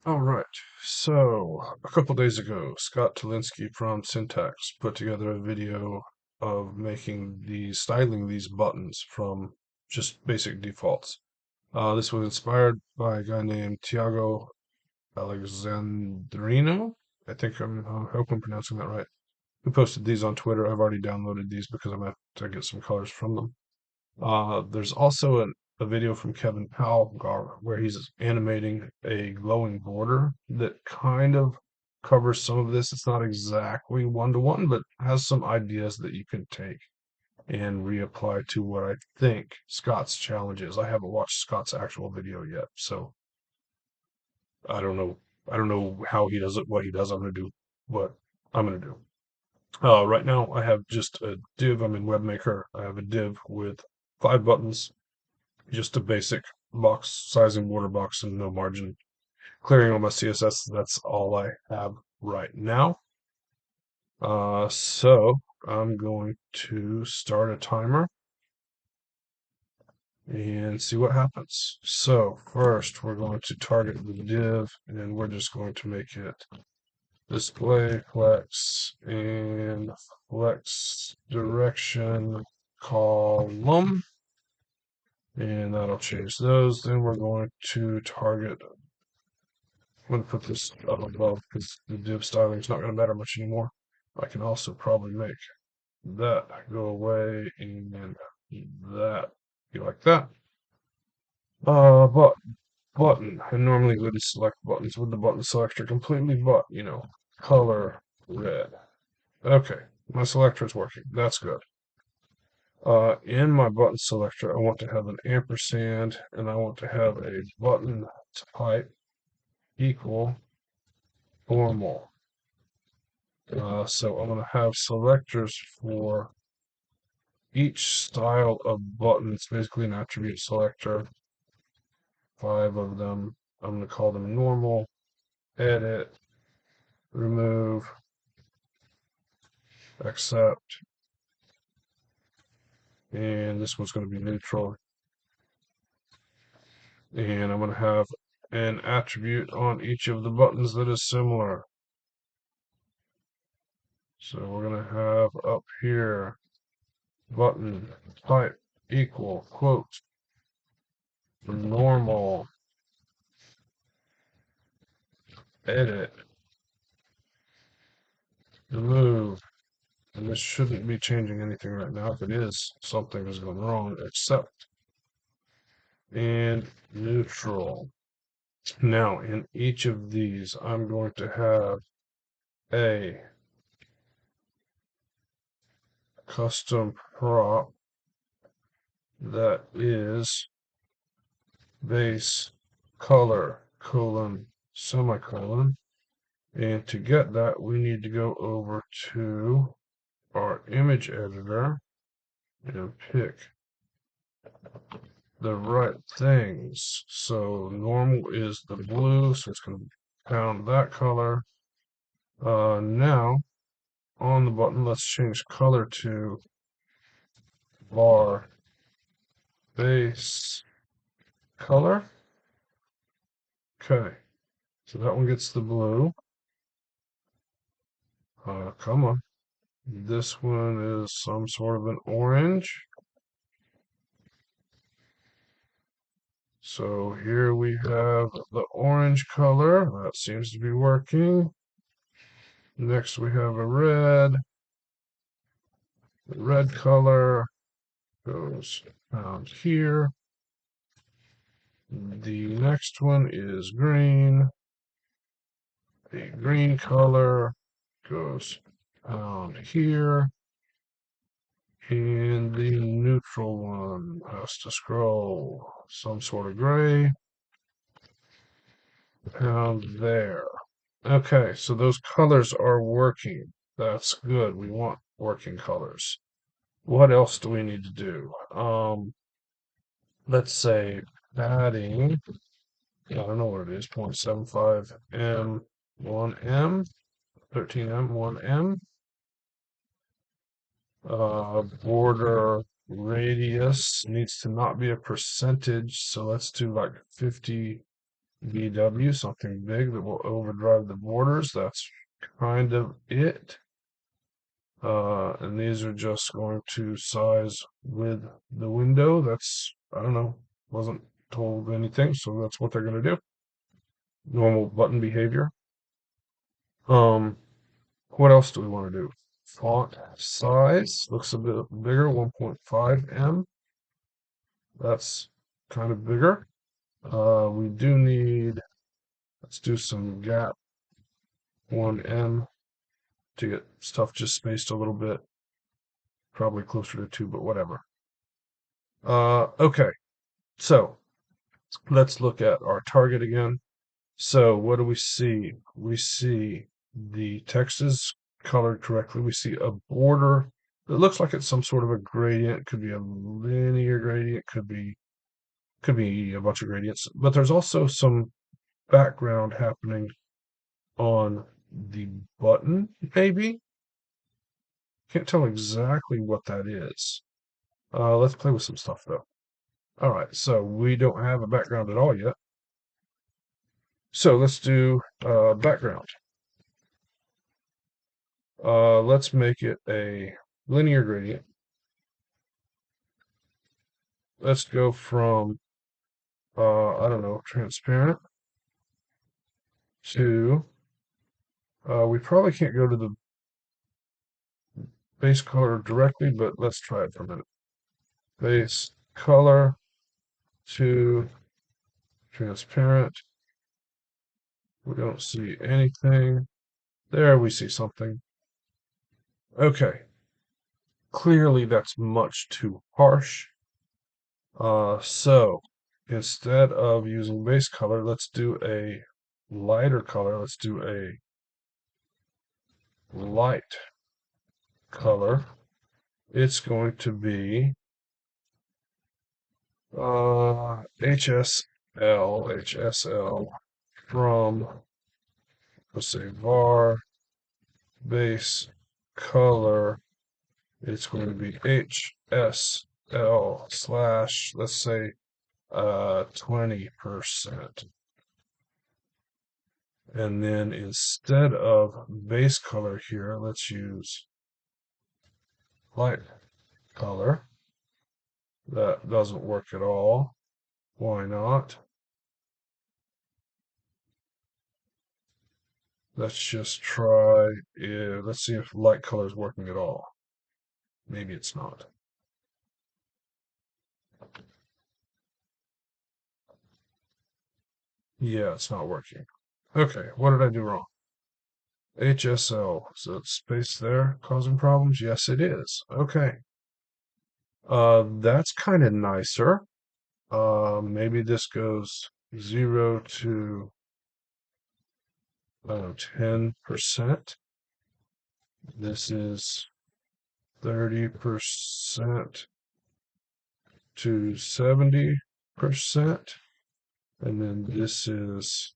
All right. So, a couple days ago, Scott Talinsky from Syntax put together a video of styling these buttons from just basic defaults. This was inspired by a guy named Tiago Alexandrino. I hope I'm pronouncing that right. Who posted these on Twitter. I've already downloaded these because I'm going to have to get some colors from them. There's also a video from Kevin Palgar where he's animating a glowing border that kind of covers some of this. It's not exactly one to one, but has some ideas that you can take and reapply to what I think Scott's challenge is. I haven't watched Scott's actual video yet, so I don't know. I don't know how he does it, what he does. I'm gonna do what I'm gonna do. Right now, I have just a div. I'm in WebMaker. I have a div with 5 buttons, just a basic box sizing border box and no margin. Clearing all my CSS, that's all I have right now. So I'm going to start a timer and see what happens. So first we're going to target the div and we're just going to make it display flex and flex direction column. And that'll change those. Then we're going to target. I'm going to put this up above because the div styling is not going to matter much anymore. I can also probably make that go away and that be like that. But button. I normally go to select buttons with the button selector completely, but color red. Okay, my selector is working. That's good. In my button selector, I want to have an ampersand and I want to have a button type equal formal. So I'm going to have selectors for each style of button. It's basically an attribute selector. 5 of them. I'm going to call them normal, edit, remove, accept, and this one's going to be neutral. And I'm going to have an attribute on each of the buttons that is similar. So we're going to have up here button type equal quote normal, edit, remove, and this shouldn't be changing anything right now. If it is, something is going wrong, accept, and neutral. Now, in each of these, I'm going to have a custom prop that is base color colon semicolon. And to get that, we need to go over to our image editor and pick the right things. So normal is the blue, so it's going to pound that color. Now on the button, let's change color to bar base color. Okay, so that one gets the blue. Come on. This one is some sort of an orange. So here we have the orange color. That seems to be working. Next we have a red. The red color goes down here. The next one is green. The green color goes down here. And the neutral one has to scroll some sort of gray down there. Okay, so those colors are working. That's good. We want working colors. What else do we need to do? Let's say padding. I don't know what it is, 0.75 M, 1M, 13M, 1M. Border radius needs to not be a percentage, so let's do like 50 BW, something big that will overdrive the borders. That's kind of it. And these are just going to size with the window. That's, I don't know, wasn't told anything, so that's what they're going to do. Normal button behavior. What else do we want to do? Font size looks a bit bigger, 1.5 M. That's kind of bigger. We do need, let's do some gap 1M to get stuff just spaced a little bit. Probably closer to 2, but whatever. Okay, so let's look at our target again. So what do we see? We see the text is colored correctly. We see a border that looks like it's some sort of a gradient. Could be a linear gradient, could be a bunch of gradients, but there's also some background happening on the button, maybe. Can't tell exactly what that is. Let's play with some stuff though. All right, so we don't have a background at all yet. So let's do background. Let's make it a linear gradient. Let's go from, I don't know, transparent to, we probably can't go to the base color directly, but let's try it for a minute. Base color to transparent. We don't see anything. There we see something. Okay. Clearly that's much too harsh. So instead of using base color, let's do a lighter color. Let's do a light color. It's going to be HSL from, let's say, var base color. It's going to be HSL slash, let's say, 20%. And then instead of base color here, let's use light color. That doesn't work at all. Why not? Let's just try, let's see if light color is working at all. Maybe it's not. Yeah, it's not working. Okay, what did I do wrong? HSL, is that space there causing problems? Yes, it is. Okay. That's kind of nicer. Maybe this goes 0 to 10%. This is 30% to 70%. And then this is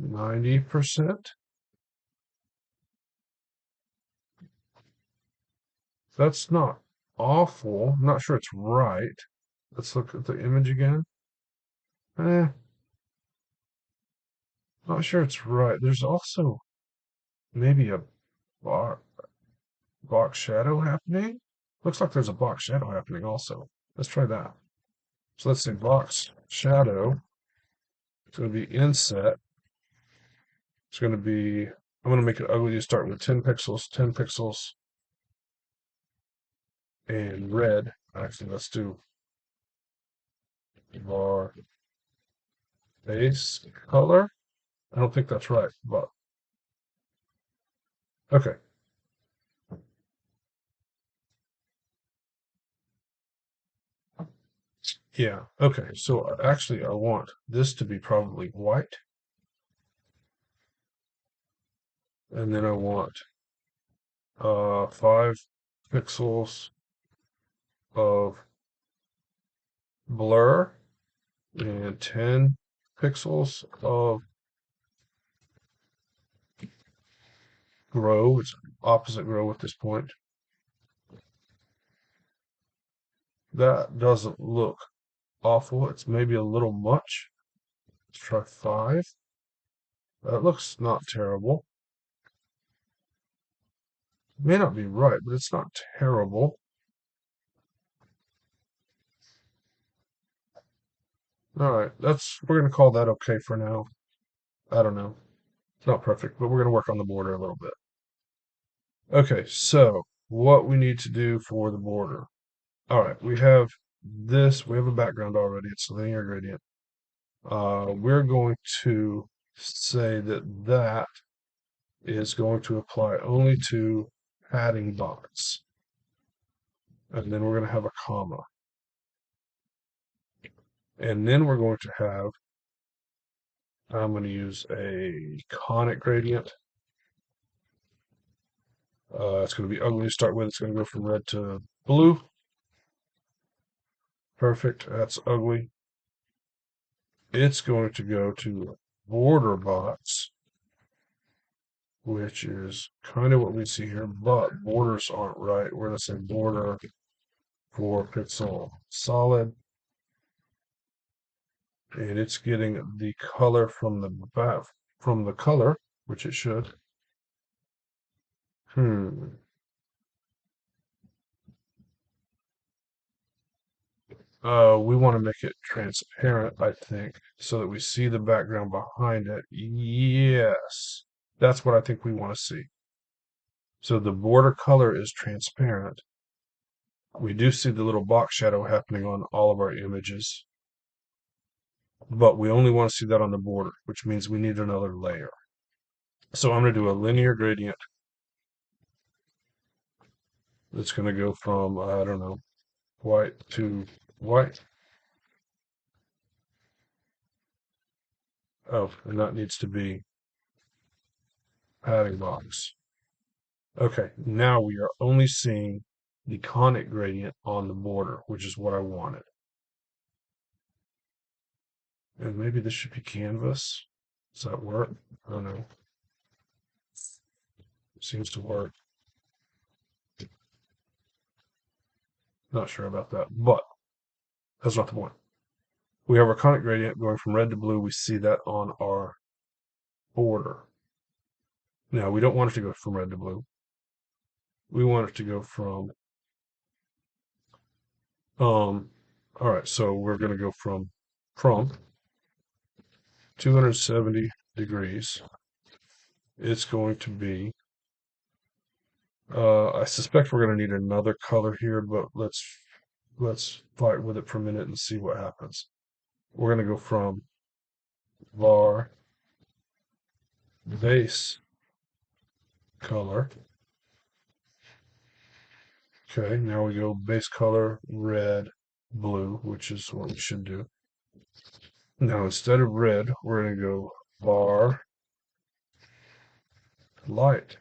90%. That's not awful. I'm not sure it's right. Let's look at the image again. Not sure it's right. There's also maybe a box shadow happening. Looks like there's a box shadow happening also. Let's try that. So let's say box shadow. It's going to be inset. It's going to be, I'm going to make it ugly to start with 10 pixels, 10 pixels, and red. Actually, let's do var base color. I don't think that's right, but okay. Yeah, okay. So actually, I want this to be probably white. And then I want 5 pixels of blur and 10 pixels of grow. It's opposite grow at this point. That doesn't look awful. It's maybe a little much. Let's try 5. That looks not terrible. It may not be right, but it's not terrible. All right, we're gonna call that okay for now. I don't know. It's not perfect, but we're gonna work on the border a little bit. Okay, so what we need to do for the border. All right, we have this. We have a background already. It's a linear gradient. We're going to say that that is going to apply only to padding box. And then we're going to have a comma. And then we're going to have, I'm going to use a conic gradient. It's going to be ugly to start with. It's going to go from red to blue. Perfect. That's ugly. It's going to go to border box, which is kind of what we see here, but borders aren't right. We're going to say border for pixel solid. And it's getting the color from the back, from the color, which it should. We want to make it transparent, I think, so that we see the background behind it. Yes, that's what I think we want to see. So the border color is transparent. We do see the little box shadow happening on all of our images, but we only want to see that on the border, which means we need another layer. So I'm going to do a linear gradient. It's going to go from, I don't know, white to white. Oh, and that needs to be padding box. Okay, now we are only seeing the conic gradient on the border, which is what I wanted. And maybe this should be canvas. Does that work? I don't know. It seems to work. Not sure about that, but that's not the point. We have our conic gradient going from red to blue. We see that on our border. Now, we don't want it to go from red to blue. We want it to go from, all right, so we're going to go from 270 degrees. It's going to be, I suspect we're going to need another color here, but let's fight with it for a minute and see what happens. We're going to go from var base color. Okay, now we go base color red, blue, which is what we should do. Now instead of red, we're going to go var light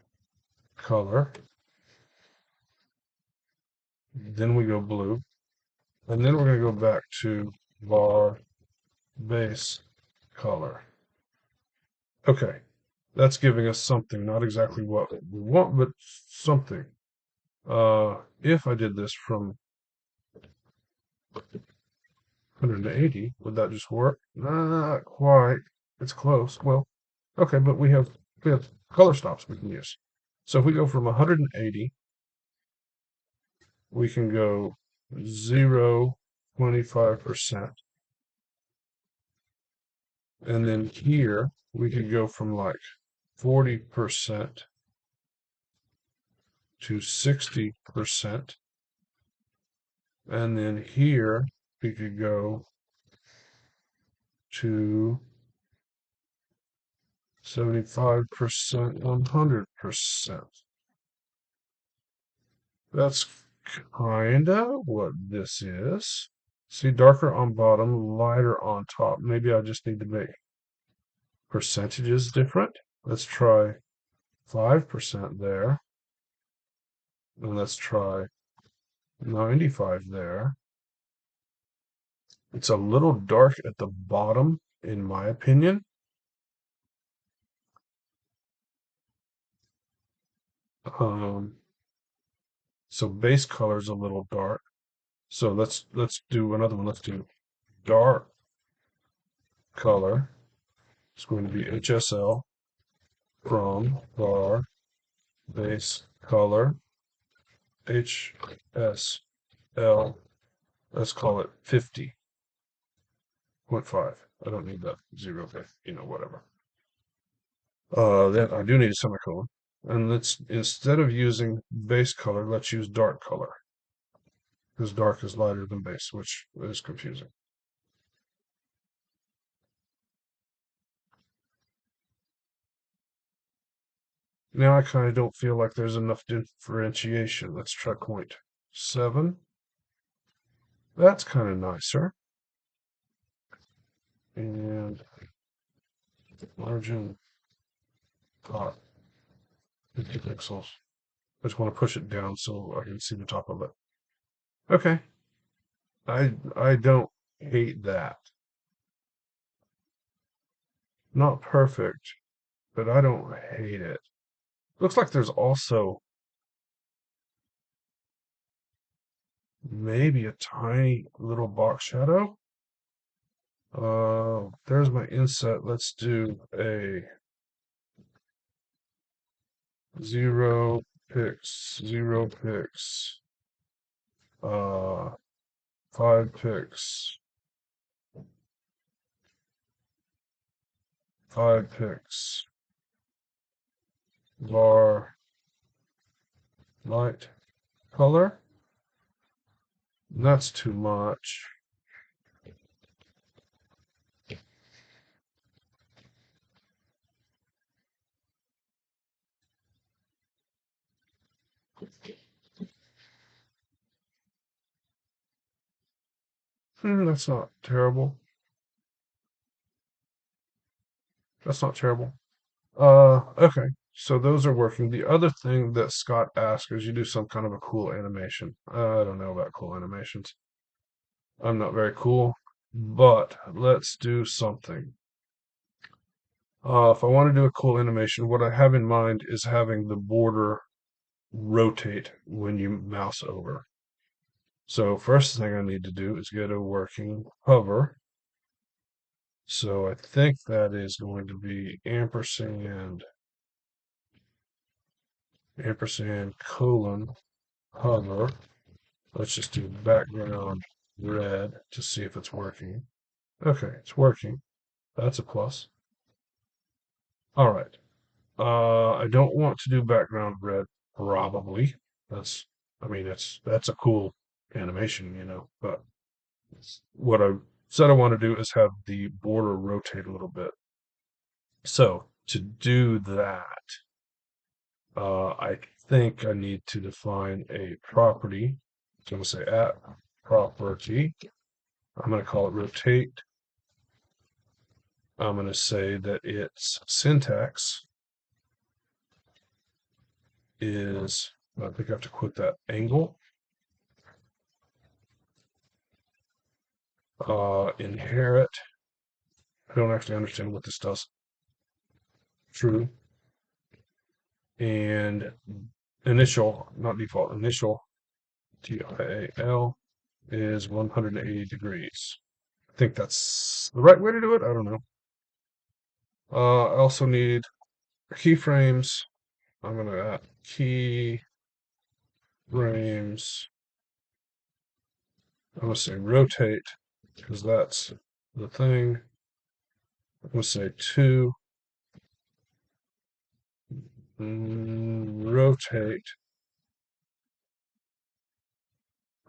color. Then we go blue. And then we're going to go back to var base color. Okay, that's giving us something, not exactly what we want, but something. If I did this from 180, would that just work? Not quite. It's close. Well, okay, but we have color stops we can use. So if we go from 180, we can go 0, 25%. And then here, we could go from like 40% to 60%. And then here, we could go to 75%, 100%. That's kinda what this is. See, darker on bottom, lighter on top. Maybe I just need to make percentages different. Let's try 5% there. And let's try 95 there. It's a little dark at the bottom, in my opinion. So base color is a little dark. So let's do another one. Let's do dark color. It's going to be HSL from var base color HSL. Let's call it 50.5. I don't need that zero, whatever. Then I do need a semicolon. And let's, instead of using base color, let's use dark color. Because dark is lighter than base, which is confusing. Now I kind of don't feel like there's enough differentiation. Let's try 0.7. That's kind of nicer. And margin top 50 pixels. I just want to push it down so I can see the top of it. Okay. I don't hate that. Not perfect, but I don't hate it. Looks like there's also maybe a tiny little box shadow. There's my inset. Let's do a 0 pix, 0 pix, uh, 5 pix, 5 pix, var light color. That's too much. That's not terrible. That's not terrible. Okay. So those are working. The other thing that Scott asked is you do some kind of a cool animation. I don't know about cool animations. I'm not very cool, but let's do something. If I want to do a cool animation, what I have in mind is having the border rotate when you mouse over. So first thing I need to do is get a working hover. So I think that is going to be ampersand colon hover. Let's just do background red to see if it's working. Okay, it's working. That's a plus. All right. I don't want to do background red, probably. That's a cool animation, but what I said I want to do is have the border rotate a little bit. So to do that, I think I need to define a property. So I'm going to say at property. I'm going to call it rotate. I'm going to say that its syntax is, I think I have to quote that, angle. Inherit. I don't actually understand what this does. True. And initial, not default, initial, TIAL, is 180 degrees. I think that's the right way to do it. I don't know. I also need keyframes. I'm going to add keyframes. I'm going to say rotate because that's the thing. I'm going to say 2. Rotate.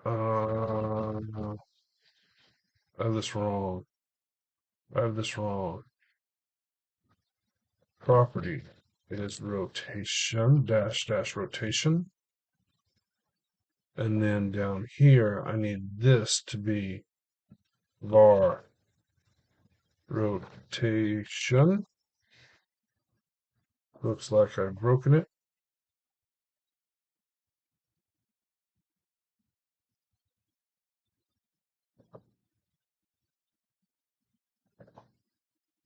I have this wrong. I have this wrong. Property is rotation, dash dash rotation. And then down here, I need this to be var rotation. Looks like I've broken it.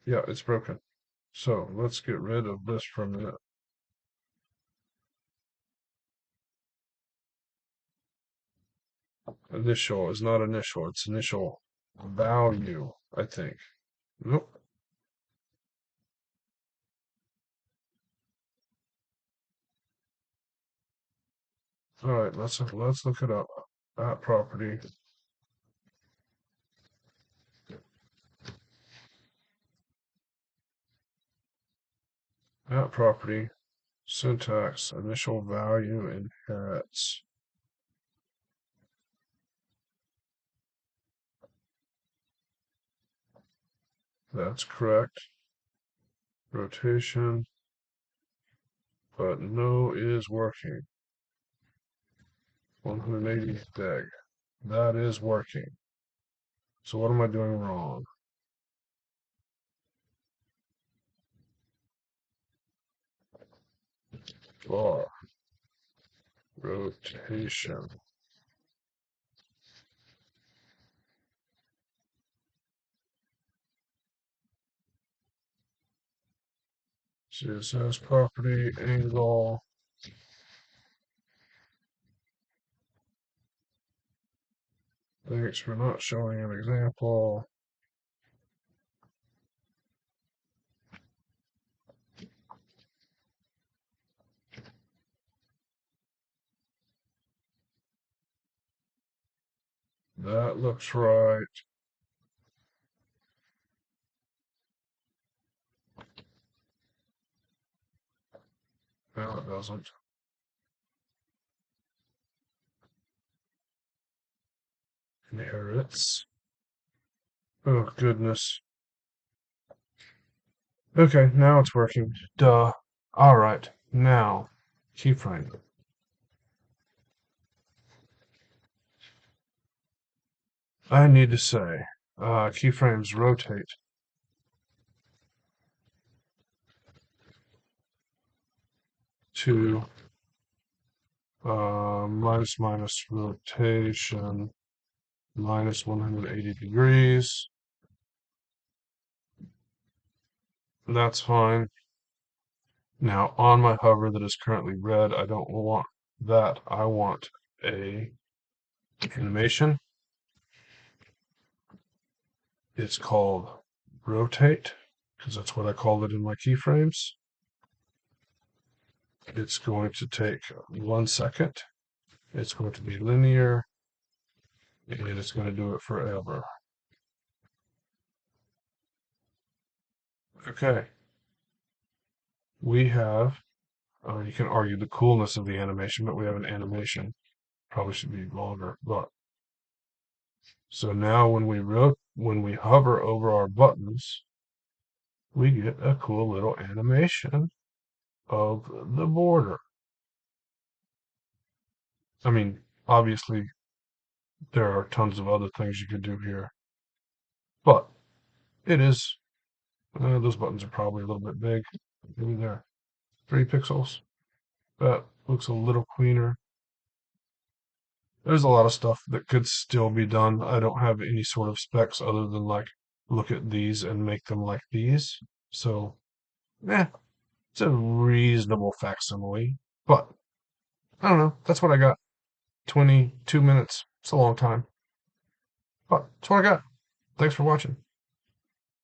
Yeah, it's broken. So let's get rid of this for a minute. Initial is not initial, it's initial value, I think. Nope. All right, let's look it up. At property. At property. Syntax. Initial value inherits. That's correct. Rotation. But no is working. 180 deg. That is working. So what am I doing wrong? Bar. Rotation. CSS property angle. Thanks for not showing an example. That looks right. No, it doesn't. Inherits. Oh, goodness. Okay, now it's working. Duh. All right, now, keyframe. I need to say, keyframes rotate. To minus rotation minus 180 degrees. That's fine. Now on my hover that is currently red, I don't want that. I want a animation. It's called rotate because that's what I called it in my keyframes. It's going to take 1 second. It's going to be linear and it's going to do it forever. Okay. We have, you can argue the coolness of the animation, but we have an animation. Probably should be longer, but so now when we hover over our buttons, we get a cool little animation of the border. I mean, obviously there are tons of other things you could do here, but it is those buttons are probably a little bit big. Maybe they're 3 pixels. That looks a little cleaner. There's a lot of stuff that could still be done. I don't have any sort of specs other than like look at these and make them like these. So, it's a reasonable facsimile. But I don't know. That's what I got. 22 minutes. It's a long time. But that's what I got. Thanks for watching.